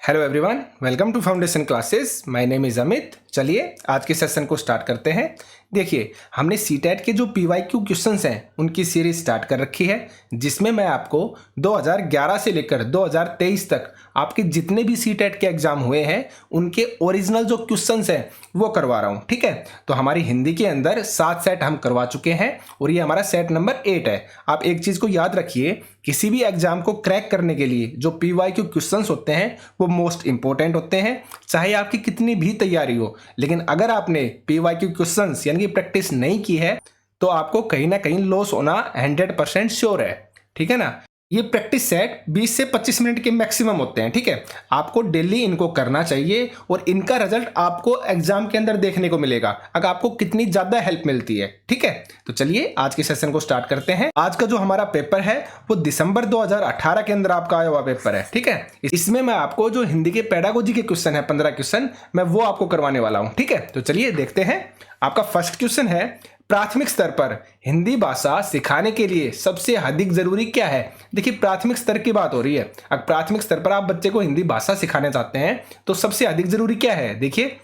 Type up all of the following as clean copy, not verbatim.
Hello everyone, welcome to foundation classes. My name is Amit. चलिए आज के सेशन को स्टार्ट करते हैं। देखिए, हमने सीटेट के जो पीवाईक्यू क्वेश्चंस हैं उनकी सीरीज स्टार्ट कर रखी है, जिसमें मैं आपको 2011 से लेकर 2023 तक आपके जितने भी सीटेट के एग्जाम हुए हैं उनके ओरिजिनल जो क्वेश्चंस हैं वो करवा रहा हूँ। ठीक है, तो हमारी हिंदी के अंदर 7 सेट हम करवा चुके हैं और ये हमारा सेट नंबर 8 है। आप एक चीज़ को याद रखिए, किसी भी एग्जाम को क्रैक करने के लिए जो पीवाईक्यू क्वेश्चंस होते हैं वो मोस्ट इंपॉर्टेंट होते हैं, चाहे आपकी कितनी भी तैयारी हो। लेकिन अगर आपने पीवाईक्यू क्वेश्चंस यानी कि प्रैक्टिस नहीं की है तो आपको कहीं ना कहीं लॉस होना 100% श्योर है। ठीक है ना। ये प्रैक्टिस सेट 20 से 25 मिनट के मैक्सिमम होते हैं। ठीक है, आपको डेली इनको करना चाहिए और इनका रिजल्ट आपको एग्जाम के अंदर देखने को मिलेगा अगर आपको कितनी ज्यादा हेल्प मिलती है। ठीक है, तो चलिए आज के सेशन को स्टार्ट करते हैं। आज का जो हमारा पेपर है वो दिसंबर 2018 के अंदर आपका आया हुआ पेपर है। ठीक है, इसमें मैं आपको जो हिंदी के पेडागोजी के क्वेश्चन है 15 क्वेश्चन, मैं वो आपको करवाने वाला हूं। ठीक है, तो चलिए देखते हैं। आपका फर्स्ट क्वेश्चन है, प्राथमिक स्तर पर हिंदी भाषा सिखाने के लिए सबसे अधिक जरूरी क्या है। देखिए, प्राथमिक स्तर की बात हो रही है। अगर प्राथमिक स्तर पर आप बच्चे को हिंदी भाषा सिखाने चाहते हैं तो सबसे अधिक जरूरी क्या है। देखिए,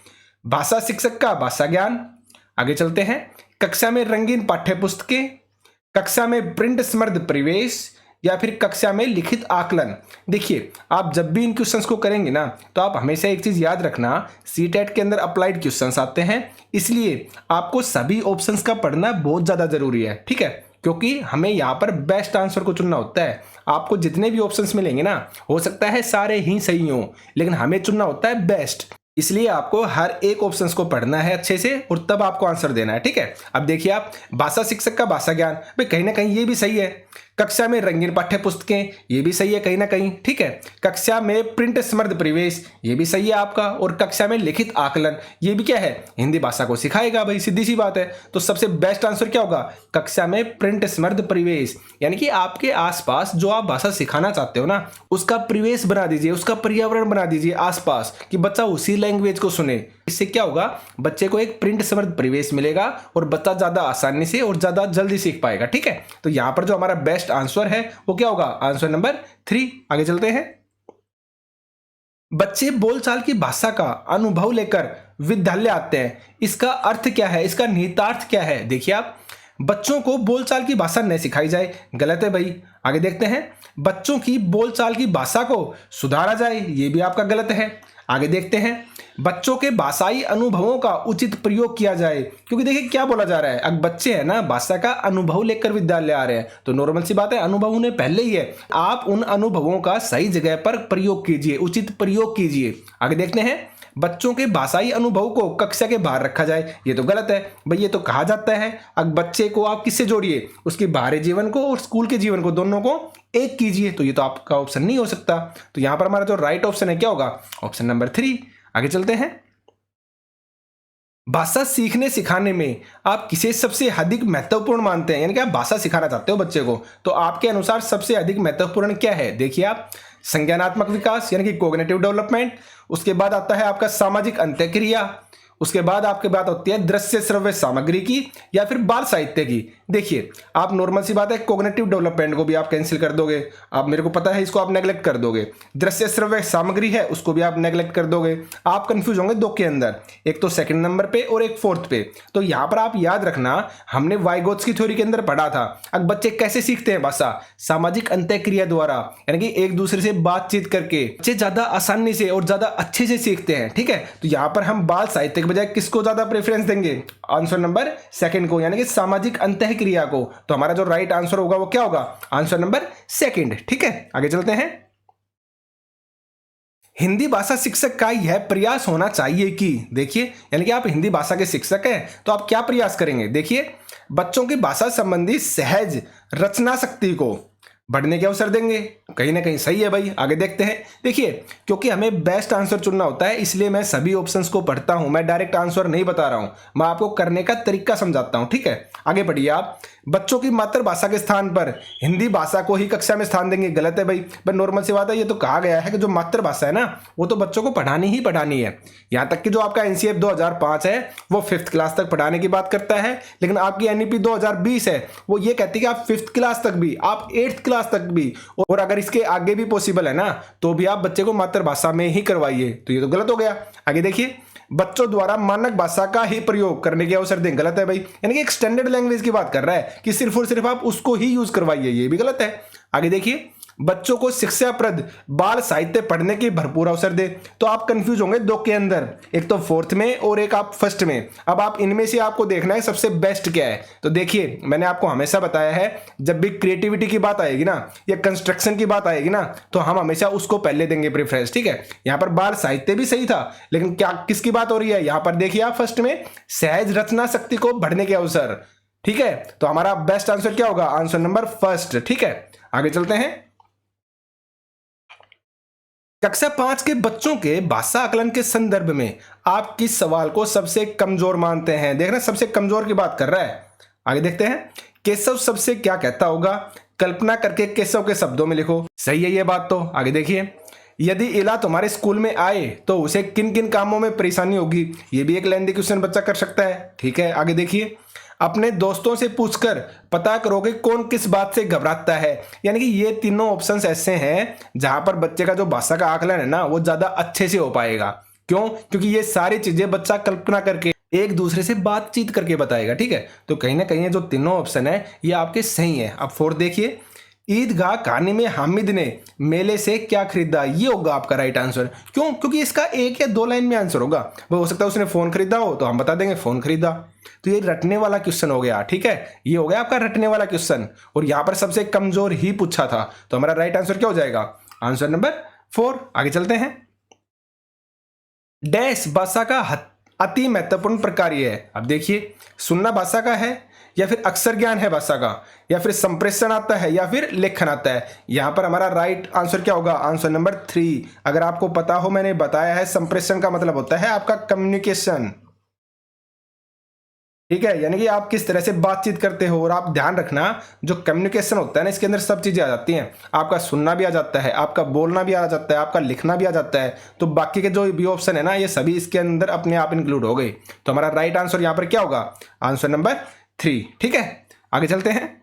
भाषा शिक्षक का भाषा ज्ञान। आगे चलते हैं, कक्षा में रंगीन पाठ्य पुस्तकें, कक्षा में प्रिंट समृद्ध परिवेश या फिर कक्षा में लिखित आकलन। देखिए, आप जब भी इन क्वेश्चंस को करेंगे ना तो आप हमेशा एक चीज याद रखना, सीटेट के अंदर अप्लाइड क्वेश्चंस आते हैं, इसलिए आपको सभी ऑप्शंस का पढ़ना बहुत ज्यादा जरूरी है। ठीक है, क्योंकि हमें यहाँ पर बेस्ट आंसर को चुनना होता है। आपको जितने भी ऑप्शंस मिलेंगे ना, हो सकता है सारे ही सही हों, लेकिन हमें चुनना होता है बेस्ट। इसलिए आपको हर एक ऑप्शंस को पढ़ना है अच्छे से और तब आपको आंसर देना है। ठीक है, अब देखिए, आप भाषा शिक्षक का भाषा ज्ञान, भाई कहीं ना कहीं ये भी सही है। कक्षा में रंगीन पाठ्य पुस्तकें, ये भी सही है कहीं ना कहीं। ठीक है, कक्षा में प्रिंट समृद्ध परिवेश, ये भी सही है आपका। और कक्षा में लिखित आकलन, ये भी क्या है, हिंदी भाषा को सिखाएगा। भाई सीधी सी बात है। तो सबसे बेस्ट आंसर क्या होगा, कक्षा में प्रिंट समृद्ध परिवेश, यानी कि आपके आसपास जो आप भाषा सिखाना चाहते हो ना उसका परिवेश बना दीजिए, उसका पर्यावरण बना दीजिए आसपास, कि बच्चा उसी लैंग्वेज को सुने। इससे क्या होगा, बच्चे को एक प्रिंट समृद्ध परिवेश मिलेगा और बच्चा ज्यादा आसानी से और ज्यादा जल्दी सीख पाएगा। ठीक है, तो यहां पर जो हमारा बेस्ट आंसर है वो क्या होगा, आंसर नंबर 3। आगे चलते हैं, बच्चे बोलचाल की भाषा का अनुभव लेकर विद्यालय आते हैं, इसका अर्थ क्या है, इसका निहितार्थ क्या है। देखिए, आप बच्चों को बोलचाल की भाषा नहीं सिखाई जाए, गलत है भाई। आगे देखते हैं, बच्चों की बोलचाल की भाषा को सुधारा जाए, ये भी आपका गलत है। आगे देखते हैं, बच्चों के भाषाई अनुभवों का उचित प्रयोग किया जाए, क्योंकि देखिए क्या बोला जा रहा है, अगर बच्चे हैं ना भाषा का अनुभव लेकर विद्यालय आ रहे हैं तो नॉर्मल सी बात है, अनुभव उन्हें पहले ही है। आप उन अनुभवों का सही जगह पर प्रयोग कीजिए, उचित प्रयोग कीजिए। आगे देखते हैं, बच्चों के भाषाई अनुभव को कक्षा के बाहर रखा जाए, ये तो गलत है भाई। ये तो कहा जाता है अगर बच्चे को आप किससे जोड़िए, उसके बाहरी जीवन को और स्कूल के जीवन को, दोनों को एक कीजिए, तो ये तो आपका ऑप्शन नहीं हो सकता। तो यहां पर हमारा जो राइट ऑप्शन है क्या होगा, ऑप्शन नंबर 3। आगे चलते हैं, भाषा सीखने सिखाने में आप किसे सबसे अधिक महत्वपूर्ण मानते हैं, यानी कि आप भाषा सिखाना चाहते हो बच्चे को, तो आपके अनुसार सबसे अधिक महत्वपूर्ण क्या है। देखिए, आप संज्ञानात्मक विकास यानी कि कोग्निटिव डेवलपमेंट, उसके बाद आता है आपका सामाजिक अंतःक्रिया, उसके बाद आपके बात होती है दृश्य श्रव्य सामग्री की या फिर बाल साहित्य की। देखिए, आप नॉर्मल सी बात है, कोग्निटिव डेवलपमेंट को भी आप कैंसिल कर दोगे, आप मेरे को पता है इसको आप नेग्लेक्ट कर दोगे। दृश्य श्रव्य सामग्री है उसको भी आप नेग्लेक्ट कर दोगे। आप कंफ्यूज होंगे दो के अंदर, एक तो सेकंड नंबर पे और एक फोर्थ पे। तो यहां पर आप याद रखना, हमने वाइगोत्स की थ्योरी के अंदर पढ़ा था, अब बच्चे कैसे सीखते हैं भाषा, सामाजिक अंतःक्रिया द्वारा, यानी कि एक दूसरे से बातचीत करके बच्चे ज्यादा आसानी से और ज्यादा अच्छे से सीखते हैं। ठीक है, तो यहां पर हम बाल साहित्य के बजाय किसको ज्यादा प्रेफरेंस देंगे, आंसर नंबर 2 को, यानी कि सामाजिक अंतःक्रिया को। तो हमारा जो राइट आंसर होगा वो क्या होगा, आंसर नंबर 2। ठीक है, आगे चलते हैं, हिंदी भाषा शिक्षक का यह प्रयास होना चाहिए कि, देखिए, यानी कि आप हिंदी भाषा के शिक्षक हैं तो आप क्या प्रयास करेंगे। देखिए, बच्चों की भाषा संबंधी सहज रचना शक्ति को बढ़ने के अवसर देंगे, कहीं ना कहीं सही है भाई। आगे देखते हैं, देखिए, क्योंकि हमें बेस्ट आंसर चुनना होता है इसलिए मैं सभी ऑप्शंस को पढ़ता हूं, मैं डायरेक्ट आंसर नहीं बता रहा हूं, मैं आपको करने का तरीका समझाता हूं। ठीक है, आगे बढ़िए आप, बच्चों की मातृभाषा के स्थान पर हिंदी भाषा को ही कक्षा में स्थान देंगे, गलत है भाई। बट नॉर्मल सी बात है, ये तो कहा गया है कि जो मातृभाषा है ना वो तो बच्चों को पढ़ानी ही पढ़ानी है। यहां तक कि जो आपका एनसीएफ 2005 है वो 5th क्लास तक पढ़ाने की बात करता है, लेकिन आपकी एनईपी 2020 है वो ये कहती है कि आप 5th क्लास तक भी, आप 8th क्लास क्लास तक भी, और अगर इसके आगे भी पॉसिबल है ना तो भी आप बच्चे को मातृभाषा में ही करवाइए। तो ये तो गलत हो गया। आगे देखिए, बच्चों द्वारा मानक भाषा का ही प्रयोग करने के अवसर दें, गलत है भाई, यानी कि एक स्टैंडर्ड लैंग्वेज की बात कर रहा है कि सिर्फ और सिर्फ आप उसको ही यूज करवाइए, ये भी गलत है। आगे देखिए, बच्चों को शिक्षाप्रद बाल साहित्य पढ़ने की भरपूर अवसर दे। तो आप कंफ्यूज होंगे दो के अंदर, एक तो फोर्थ में और एक आप फर्स्ट में। अब आप इनमें से आपको देखना है सबसे बेस्ट क्या है। तो देखिए, मैंने आपको हमेशा बताया है जब भी क्रिएटिविटी की बात आएगी ना या कंस्ट्रक्शन की बात आएगी ना तो हम हमेशा उसको पहले देंगे प्रेफरेंस, ठीक है। यहाँ पर बाल साहित्य भी सही था, लेकिन क्या किसकी बात हो रही है यहाँ पर, देखिए आप फर्स्ट में सहज रचना शक्ति को बढ़ने के अवसर, ठीक है। तो हमारा बेस्ट आंसर क्या होगा, आंसर नंबर फर्स्ट, ठीक है। आगे चलते हैं। कक्षा 5 के बच्चों के भाषा आकलन के संदर्भ में आप किस सवाल को सबसे कमजोर मानते हैं। देखना सबसे कमजोर की बात कर रहा है। आगे देखते हैं, केशव सबसे क्या कहता होगा, कल्पना करके केशव के शब्दों में लिखो। सही है ये बात तो। आगे देखिए, यदि इला तुम्हारे स्कूल में आए तो उसे किन किन कामों में परेशानी होगी, ये भी एक लेंथी क्वेश्चन बच्चा कर सकता है, ठीक है। आगे देखिए, अपने दोस्तों से पूछकर पता करोगे कौन किस बात से घबराता है। यानी कि ये तीनों ऑप्शंस ऐसे हैं जहां पर बच्चे का जो भाषा का आकलन है ना वो ज्यादा अच्छे से हो पाएगा। क्यों? क्योंकि ये सारी चीजें बच्चा कल्पना करके एक दूसरे से बातचीत करके बताएगा, ठीक है। तो कहीं ना कहीं जो तीनों ऑप्शन है ये आपके सही है। अब फोर्थ देखिए, ईदगाह कहानी में हामिद ने मेले से क्या खरीदा, ये होगा आपका राइट आंसर। क्यों? क्योंकि इसका एक या दो लाइन में आंसर होगा। वो हो सकता है उसने फोन खरीदा हो तो हम बता देंगे फोन खरीदा। तो ये रटने वाला क्वेश्चन हो गया, ठीक है। ये हो गया आपका रटने वाला क्वेश्चन, और यहां पर सबसे कमजोर ही पूछा था। तो हमारा राइट आंसर क्या हो जाएगा, आंसर नंबर 4। आगे चलते हैं। डैश भाषा का अति महत्वपूर्ण प्रकार ये है। अब देखिए, सुनना भाषा का है या फिर अक्षर ज्ञान है भाषा का, या फिर संप्रेषण आता है या फिर लेखन आता है। यहां पर हमारा राइट आंसर क्या होगा, आंसर नंबर 3। अगर आपको पता हो, मैंने बताया है संप्रेषण का मतलब होता है आपका कम्युनिकेशन, ठीक है। यानी कि आप किस तरह से बातचीत करते हो। और आप ध्यान रखना, जो कम्युनिकेशन होता है ना इसके अंदर सब चीजें आ जाती हैं। आपका सुनना भी आ जाता है, आपका बोलना भी आ जाता है, आपका लिखना भी आ जाता है। तो बाकी के जो भी ऑप्शन है ना ये सभी इसके अंदर अपने आप इंक्लूड हो गए। तो हमारा राइट आंसर यहाँ पर क्या होगा, आंसर नंबर 3, ठीक है। आगे चलते हैं।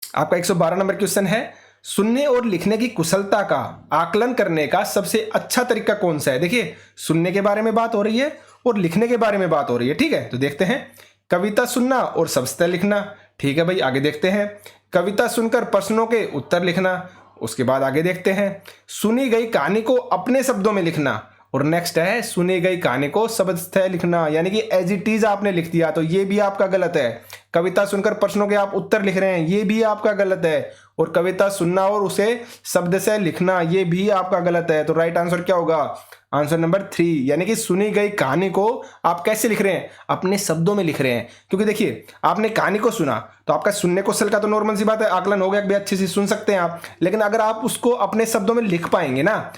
आपका 112 नंबर क्वेश्चन है, सुनने और लिखने की कुशलता का आकलन करने का सबसे अच्छा तरीका कौन सा है। देखिए, सुनने के बारे में बात हो रही है और लिखने के बारे में बात हो रही है, ठीक है। तो देखते हैं, कविता सुनना और शब्द लिखना, ठीक है भाई। आगे देखते हैं, कविता सुनकर प्रश्नों के उत्तर लिखना। उसके बाद आगे देखते हैं, सुनी गई कहानी को अपने शब्दों में लिखना। और नेक्स्ट है, सुनी गई कहानी को शब्द लिखना, यानी कि एज इट इज आपने लिख दिया, तो ये भी आपका गलत है। कविता सुनकर प्रश्नों के आप उत्तर लिख रहे हैं, ये भी आपका गलत है। और कविता सुनना और उसे शब्द से लिखना, ये भी आपका गलत है। तो राइट आंसर क्या होगा, आंसर नंबर 3। यानी कि सुनी गई कहानी को आप कैसे लिख रहे हैं, अपने शब्दों में लिख रहे हैं। क्योंकि देखिए, आपने कहानी को सुना तो आपका सुनने कौशल का तो नॉर्मल सी बात है, आकलन हो गया कि अच्छे से सुन सकते हैं आप। लेकिन अगर आप उसको अपने शब्दों में लिख पाएंगे ना,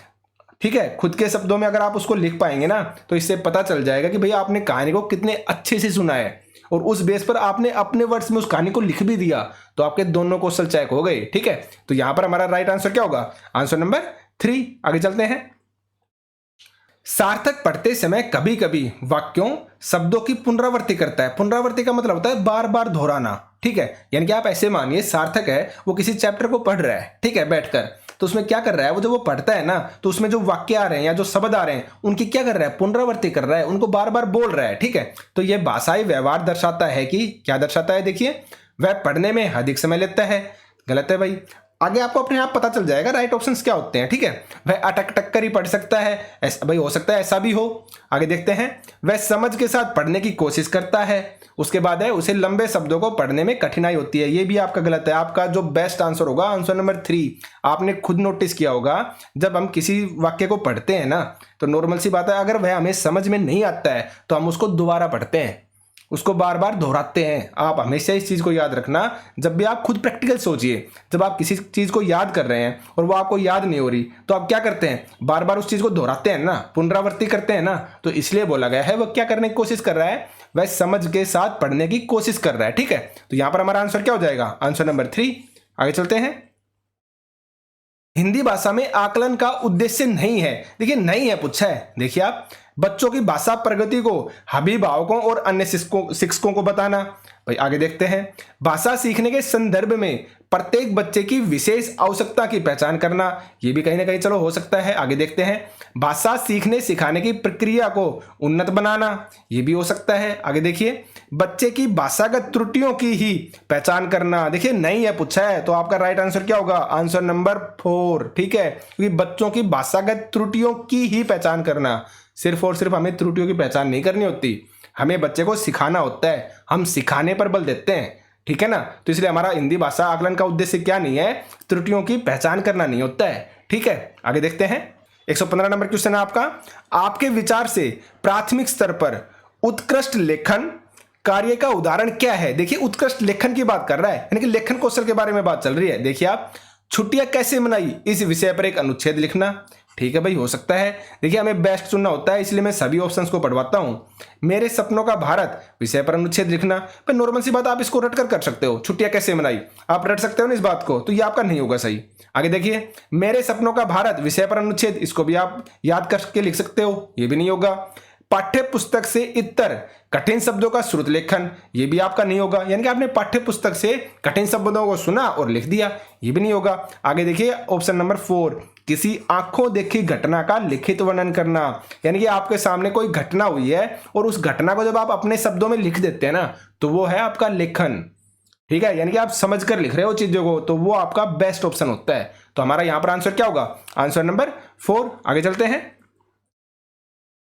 ठीक है, खुद के शब्दों में अगर आप उसको लिख पाएंगे ना तो इससे पता चल जाएगा कि भैया आपने कहानी को कितने अच्छे से सुना है, और उस बेस पर आपने अपने वर्ड्स में उस कहानी को लिख भी दिया, तो आपके दोनों क्वेश्चन चेक हो गए, ठीक है। तो यहां पर हमारा राइट आंसर क्या होगा, आंसर नंबर 3। आगे चलते हैं। सार्थक पढ़ते समय कभी कभी वाक्यों शब्दों की पुनरावृत्ति करता है। पुनरावृत्ति का मतलब होता है बार बार दोहराना, ठीक है। यानी कि आप ऐसे मानिए, सार्थक है वो किसी चैप्टर को पढ़ रहा है, ठीक है, बैठकर, तो उसमें क्या कर रहा है, वो जब वो पढ़ता है ना तो उसमें जो वाक्य आ रहे हैं या जो शब्द आ रहे हैं उनकी क्या कर रहा है, पुनरावृत्ति कर रहा है, उनको बार बार बोल रहा है, ठीक है। तो ये भाषाई व्यवहार दर्शाता है कि क्या दर्शाता है, देखिए, वह पढ़ने में अधिक समय लेता है, गलत है भाई। आगे आपको अपने आप पता चल जाएगा राइट ऑप्शंस क्या होते हैं, ठीक है। वह अटक टक कर ही पढ़ सकता है, ऐसा भाई हो सकता है ऐसा भी हो। आगे देखते हैं, वह समझ के साथ पढ़ने की कोशिश करता है। उसके बाद है, उसे लंबे शब्दों को पढ़ने में कठिनाई होती है, ये भी आपका गलत है। आपका जो बेस्ट आंसर होगा, आंसर नंबर 3। आपने खुद नोटिस किया होगा, जब हम किसी वाक्य को पढ़ते हैं ना तो नॉर्मल सी बात है, अगर वह हमें समझ में नहीं आता है तो हम उसको दोबारा पढ़ते हैं, उसको बार बार दोहराते हैं। आप हमेशा इस चीज़ को याद रखना, जब भी आप खुद प्रैक्टिकल सोचिए, जब आप किसी चीज़ को याद कर रहे हैं और वो आपको याद नहीं हो रही तो आप क्या करते हैं, बार बार उस चीज़ को दोहराते हैं ना, पुनरावृत्ति करते हैं ना। तो इसलिए बोला गया है, वह क्या करने की कोशिश कर रहा है, वह समझ के साथ पढ़ने की कोशिश कर रहा है, ठीक है। तो यहां पर हमारा आंसर क्या हो जाएगा, आंसर नंबर 3। आगे चलते हैं। हिंदी भाषा में आकलन का उद्देश्य नहीं है, देखिए नहीं है पूछा है। देखिए आप, बच्चों की भाषा प्रगति को अभिभावकों और अन्य शिक्षकों को बताना। भाई आगे देखते हैं, भाषा सीखने के संदर्भ में प्रत्येक बच्चे की विशेष आवश्यकता की पहचान करना, ये भी कहीं ना कहीं चलो हो सकता है। आगे देखते हैं, भाषा सीखने सिखाने की प्रक्रिया को उन्नत बनाना, ये भी हो सकता है। आगे देखिए, बच्चे की भाषागत त्रुटियों की ही पहचान करना। देखिए नहीं है, पूछा है, तो आपका राइट आंसर क्या होगा? आंसर नंबर 4, ठीक है, क्योंकि बच्चों की भाषागत त्रुटियों की ही पहचान करना, सिर्फ और सिर्फ हमें त्रुटियों की पहचान नहीं करनी होती, हमें बच्चे को सिखाना होता है, हम सिखाने पर बल देते हैं, ठीक है ना। तो इसलिए हमारा हिंदी भाषा आकलन का उद्देश्य क्या नहीं है? त्रुटियों की पहचान करना नहीं होता है, ठीक है। आगे देखते हैं, 115 नंबर क्वेश्चन है आपका, आपके विचार से प्राथमिक स्तर पर उत्कृष्ट लेखन कार्य का उदाहरण क्या है? देखिए उत्कृष्ट लेखन की बात कर रहा है, यानी कि लेखन कौशल के बारे में बात चल रही है। देखिए आप, छुट्टियां कैसे मनाई, इस विषय पर एक अनुच्छेद लिखना, ठीक है भाई, हो सकता है। देखिए हमें बेस्ट चुनना होता है, इसलिए मैं सभी ऑप्शंस को पढ़वाता हूं। मेरे सपनों का भारत विषय पर अनुच्छेद लिखना, पर नॉर्मल सी बात, आप इसको रट कर सकते हो, छुट्टियां कैसे मनाई, आप रट सकते हो ना इस बात को, तो ये आपका नहीं होगा सही। आगे देखिए, मेरे सपनों का भारत विषय पर अनुच्छेद, इसको भी आप याद करके लिख सकते हो, ये भी नहीं होगा। पाठ्य पुस्तक से इतर कठिन शब्दों का श्रुत लेखन, ये भी आपका नहीं होगा, यानी कि आपने पाठ्य पुस्तक से कठिन शब्दों को सुना और लिख दिया, ये भी नहीं होगा। आगे देखिए ऑप्शन नंबर 4, किसी आंखों देखी घटना का लिखित वर्णन करना, यानी कि आपके सामने कोई घटना हुई है और उस घटना को जब आप अपने शब्दों में लिख देते हैं ना, तो वो है आपका लेखन, ठीक है, यानी कि आप समझ कर लिख रहे हो चीजों को, तो वो आपका बेस्ट ऑप्शन होता है। तो हमारा यहां पर आंसर क्या होगा? Answer number 4। आगे चलते हैं,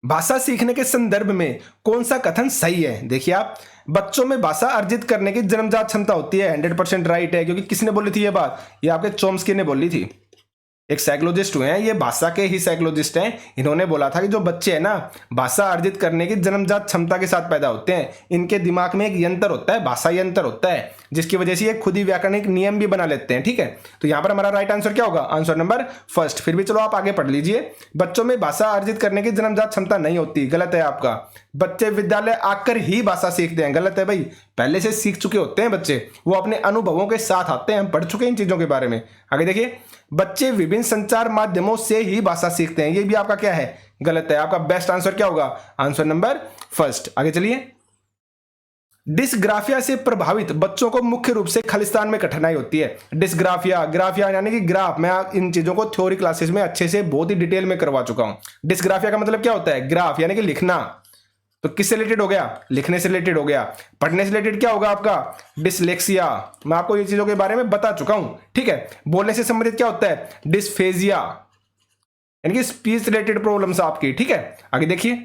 भाषा सीखने के संदर्भ में कौन सा कथन सही है? देखिए आप, बच्चों में भाषा अर्जित करने की जन्मजात क्षमता होती है, 100% राइट है, क्योंकि किसने बोली थी ये बात? ये आपके चॉम्स्की ने बोली थी, एक साइकोलॉजिस्ट हुए हैं, ये भाषा के ही साइकोलॉजिस्ट हैं। इन्होंने बोला था कि जो बच्चे हैं ना, भाषा अर्जित करने की जन्मजात क्षमता के साथ पैदा होते हैं, इनके दिमाग में एक यंत्र होता है, भाषा यंत्र होता है, जिसकी वजह से ये खुद ही व्याकरणिक नियम भी बना लेते हैं, ठीक है। तो यहां पर हमारा राइट आंसर क्या होगा? Answer number 1। फिर भी चलो आप आगे पढ़ लीजिए, बच्चों में भाषा अर्जित करने की जन्मजात क्षमता नहीं होती, गलत है आपका। बच्चे विद्यालय आकर ही भाषा सीखते हैं, गलत है भाई, पहले से सीख चुके होते हैं बच्चे, वो अपने अनुभवों के साथ आते हैं, हम पढ़ चुके हैं इन चीजों के बारे में। आगे देखिए, बच्चे विभिन्न संचार माध्यमों से ही भाषा सीखते हैं, ये भी आपका क्या है? गलत है। आपका बेस्ट आंसर क्या होगा? Answer number 1। आगे चलिए, डिस्ग्राफिया से प्रभावित बच्चों को मुख्य रूप से खालिस्तान में कठिनाई होती है। डिस्ग्राफिया, ग्राफिया यानी कि ग्राफ, मैं इन चीजों को थ्योरी क्लासेस में अच्छे से बहुत ही डिटेल में करवा चुका हूं। डिस्ग्राफिया का मतलब क्या होता है? ग्राफ यानी कि लिखना, तो किससे रिलेटेड हो गया? लिखने से रिलेटेड हो गया। पढ़ने से रिलेटेड क्या होगा आपका? डिसलेक्सिया, मैं आपको ये चीजों के बारे में बता चुका हूं, ठीक है। बोलने से संबंधित क्या होता है? डिस्फेजिया, यानी कि स्पीच रिलेटेड प्रॉब्लम्स आपकी, ठीक है। आगे देखिए,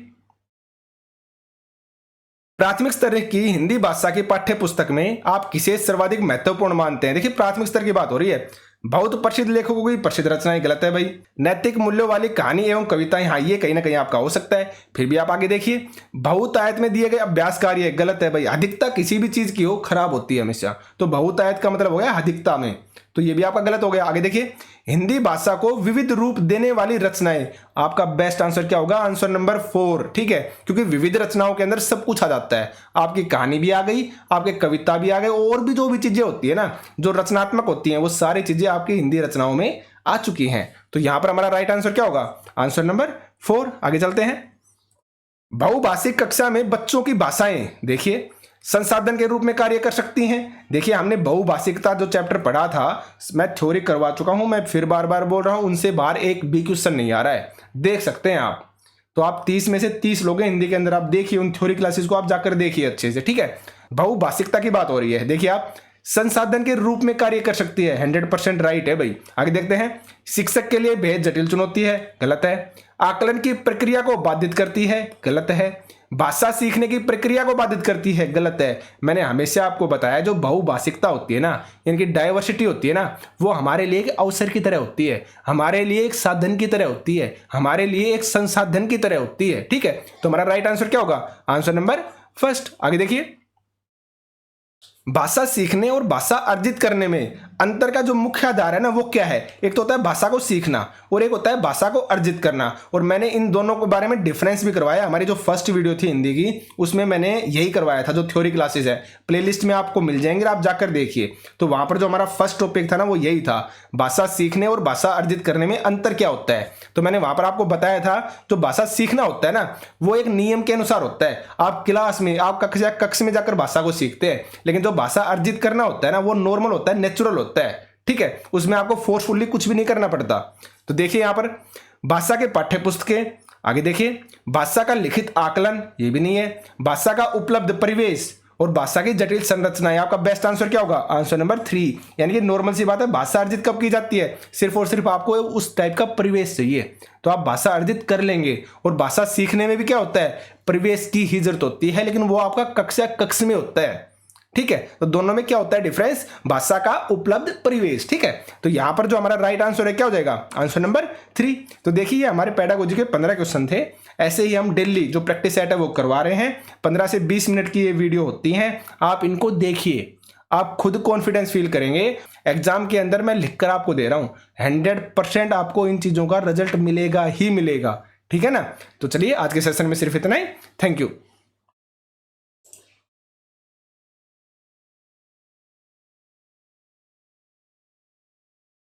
प्राथमिक स्तर की हिंदी भाषा की पाठ्य पुस्तक में आप किसे सर्वाधिक महत्वपूर्ण मानते हैं? देखिए प्राथमिक स्तर की बात हो रही है, बहुत प्रसिद्ध लेखकों की प्रसिद्ध रचनाएं, गलत है भाई। नैतिक मूल्यों वाली कहानी एवं कविताएं, हाँ ये कहीं ना कहीं आपका हो सकता है। फिर भी आप आगे देखिए, बहुतायत में दिए गए अभ्यास कार्य, गलत है भाई। अधिकता किसी भी चीज की हो खराब होती है हमेशा, तो बहुतायत का मतलब हो गया अधिकता में, तो ये भी आपका गलत हो गया। आगे देखिए, हिंदी भाषा को विविध रूप देने वाली रचनाएं, आपका बेस्ट आंसर क्या होगा? आंसर नंबर 4, ठीक है, क्योंकि विविध रचनाओं के अंदर सब कुछ आ जाता है, आपकी कहानी भी आ गई, आपके कविता भी आ गई, और भी जो भी चीजें होती है ना, जो रचनात्मक होती हैं, वो सारी चीजें आपकी हिंदी रचनाओं में आ चुकी हैं। तो यहां पर हमारा राइट आंसर क्या होगा? Answer number 4। आगे चलते हैं, बहुभाषिक कक्षा में बच्चों की भाषाएं, देखिए संसाधन के रूप में कार्य कर सकती हैं। देखिए हमने बहुभाषिकता जो चैप्टर पढ़ा था, मैं थ्योरी करवा चुका हूं, मैं फिर बार बार बोल रहा हूं, उनसे बाहर एक भी क्वेश्चन नहीं आ रहा है, देख सकते हैं आप। तो आप 30 में से 30 लोग हैं हिंदी के अंदर, आप देखिए उन थ्योरी क्लासेस को आप जाकर देखिए अच्छे से, ठीक है। बहुभाषिकता की बात हो रही है, देखिए आप संसाधन के रूप में कार्य कर सकती है, 100% राइट है भाई। आगे देखते हैं, शिक्षक के लिए बेहद जटिल चुनौती है, गलत है। आकलन की प्रक्रिया को बाधित करती है, गलत है। भाषा सीखने की प्रक्रिया को बाधित करती है, गलत है। मैंने हमेशा आपको बताया जो बहुभाषिकता होती है ना, इनकी डाइवर्सिटी होती है ना, वो हमारे लिए एक अवसर की तरह होती है, हमारे लिए एक साधन की तरह होती है, हमारे लिए एक संसाधन की तरह होती है, ठीक है। तो हमारा राइट आंसर क्या होगा? Answer number 1। आगे देखिए, भाषा सीखने और भाषा अर्जित करने में अंतर का जो मुख्य आधार है ना, वो क्या है? एक तो होता है भाषा को सीखना और एक होता है भाषा को अर्जित करना, और मैंने इन दोनों के बारे में डिफरेंस भी करवाया। हमारी जो फर्स्ट वीडियो थी हिंदी की, उसमें मैंने यही करवाया था, जो थ्योरी क्लासेस है, प्लेलिस्ट में आपको मिल जाएंगे, आप जाकर देखिए। तो वहां पर जो हमारा फर्स्ट टॉपिक था ना, वो यही था, भाषा सीखने और भाषा अर्जित करने में अंतर क्या होता है। तो मैंने वहां पर आपको बताया था, जो भाषा सीखना होता है ना, वो एक नियम के अनुसार होता है, आप क्लास में, आप कक्ष में जाकर भाषा को सीखते हैं। लेकिन जो भाषा अर्जित करना होता है ना, वो नॉर्मल होता है, नेचुरल होता है, ठीक है, उसमें आपको फोर्सफुली कुछ भी नहीं करना पड़ता। तो देखिए यहाँ पर भाषा के पाठ्य पुस्तकें, आगे देखिए भाषा का लिखित आकलन, ये भी नहीं है, भाषा का उपलब्ध परिवेश और भाषा की जटिल संरचनाएं। आपका बेस्ट आंसर क्या होगा? Answer number 3। यानी कि नॉर्मल सी बात है, भाषा अर्जित कब की जाती है? सिर्फ और सिर्फ आपको उस टाइप का परिवेश चाहिए तो आप भाषा अर्जित कर लेंगे। और भाषा सीखने में भी क्या होता है? परिवेश की ही जरूरत होती है, लेकिन वो आपका कक्ष में होता है, ठीक है। तो दोनों में क्या होता है डिफरेंस? भाषा का उपलब्ध परिवेश, ठीक है। तो यहां पर जो हमारा राइट आंसर है क्या हो जाएगा? Answer number 3। तो देखिए हमारे पेडागोजी के 15 क्वेश्चन थे। ऐसे ही हम डेली जो प्रैक्टिस सेट है वो करवा रहे हैं। 15 से 20 मिनट की ये वीडियो होती हैं, आप इनको देखिए, आप खुद कॉन्फिडेंस फील करेंगे। एग्जाम के अंदर मैं लिखकर आपको दे रहा हूं, 100% आपको इन चीजों का रिजल्ट मिलेगा ही मिलेगा, ठीक है ना। तो चलिए आज के सेशन में सिर्फ इतना ही। Thank you.